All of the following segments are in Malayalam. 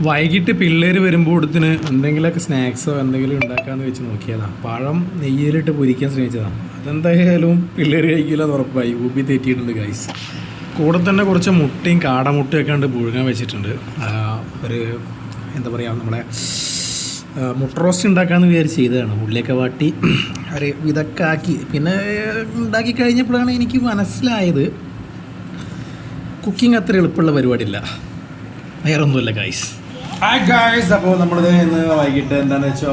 വൈകിട്ട് പിള്ളേർ വരുമ്പോഴത്തിന് എന്തെങ്കിലുമൊക്കെ സ്നാക്സോ എന്തെങ്കിലും ഉണ്ടാക്കാമെന്ന് വെച്ച് നോക്കിയതാണ്. പഴം നെയ്യിലിട്ട് പൊരിക്കാൻ ശ്രമിച്ചതാണ്. അതെന്തായാലും പിള്ളേർ കഴിക്കില്ല എന്ന് ഉറപ്പായി. ഊപ്പി തെറ്റിയിട്ടുണ്ട് ഗൈസ്. കൂടെ തന്നെ കുറച്ച് മുട്ടയും കാടമുട്ടയൊക്കെ ഉണ്ട് പുഴുങ്ങാൻ വെച്ചിട്ടുണ്ട്. ഒരു എന്താ പറയുക, നമ്മളെ മുട്ട റോസ്റ്റ് ഉണ്ടാക്കാമെന്ന് വിചാരിച്ച് ചെയ്തതാണ്. ഉള്ളിയൊക്കെ വാട്ടി ഒരു ഇതൊക്കെ ആക്കി പിന്നെ ഉണ്ടാക്കി കഴിഞ്ഞപ്പോഴാണ് എനിക്ക് മനസ്സിലായത് കുക്കിംഗ് അത്ര എളുപ്പമുള്ള പരിപാടിയില്ല. വേറൊന്നുമില്ല ഗൈസ്. ഹായ് ഗൈസ്, അപ്പോൾ നമ്മളിത് ഇന്ന് വൈകിട്ട് എന്താണെന്ന് വെച്ചോ,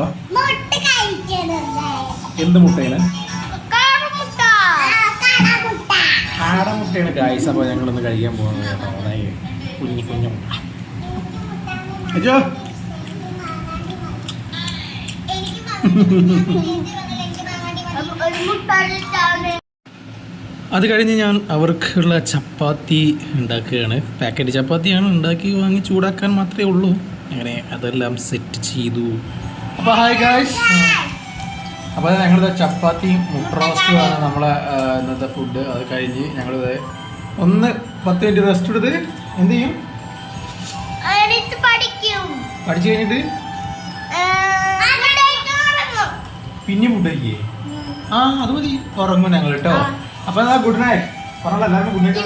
എന്ത് മുട്ടയാണ്? കാടമുട്ടയാണ് ഗൈസ്. അപ്പോൾ ഞങ്ങളിന്ന് കഴിക്കാൻ പോകുന്നത് കേട്ടോ. അതായത് കുഞ്ഞു കുഞ്ഞു മുട്ട. അജോ അത് കഴിഞ്ഞ് ഞാൻ അവർക്കുള്ള ചപ്പാത്തി ഉണ്ടാക്കുകയാണ്. പാക്കറ്റ് ചപ്പാത്തിയാണ് ഉണ്ടാക്കി വാങ്ങി ചൂടാക്കാൻ മാത്രമേ ഉള്ളൂ. അങ്ങനെ അതെല്ലാം സെറ്റ് ചെയ്തു. അപ്പോൾ ഹായ് ഗായ്സ്, അപ്പോൾ ഞങ്ങളുടെ ചപ്പാത്തിയും മുട്ട റോസ്റ്റുമാണ് നമ്മളെ ഇന്നത്തെ ഫുഡ്. അത് കഴിഞ്ഞ് ഞങ്ങളിത് 10 മിനിറ്റ് റെസ്റ്റ് എടുത്ത് എന്ത് ചെയ്യും, പഠിച്ചു കഴിഞ്ഞിട്ട് പിന്നെ ഫുഡ് കഴിക്കേ. അത് മതി, ഉറങ്ങും ഞങ്ങൾ കേട്ടോ. അപ്പോൾ ഗുഡ് നൈറ്റ് പറഞ്ഞല്ലോ, എല്ലാവർക്കും ഗുഡ് നൈറ്റ്.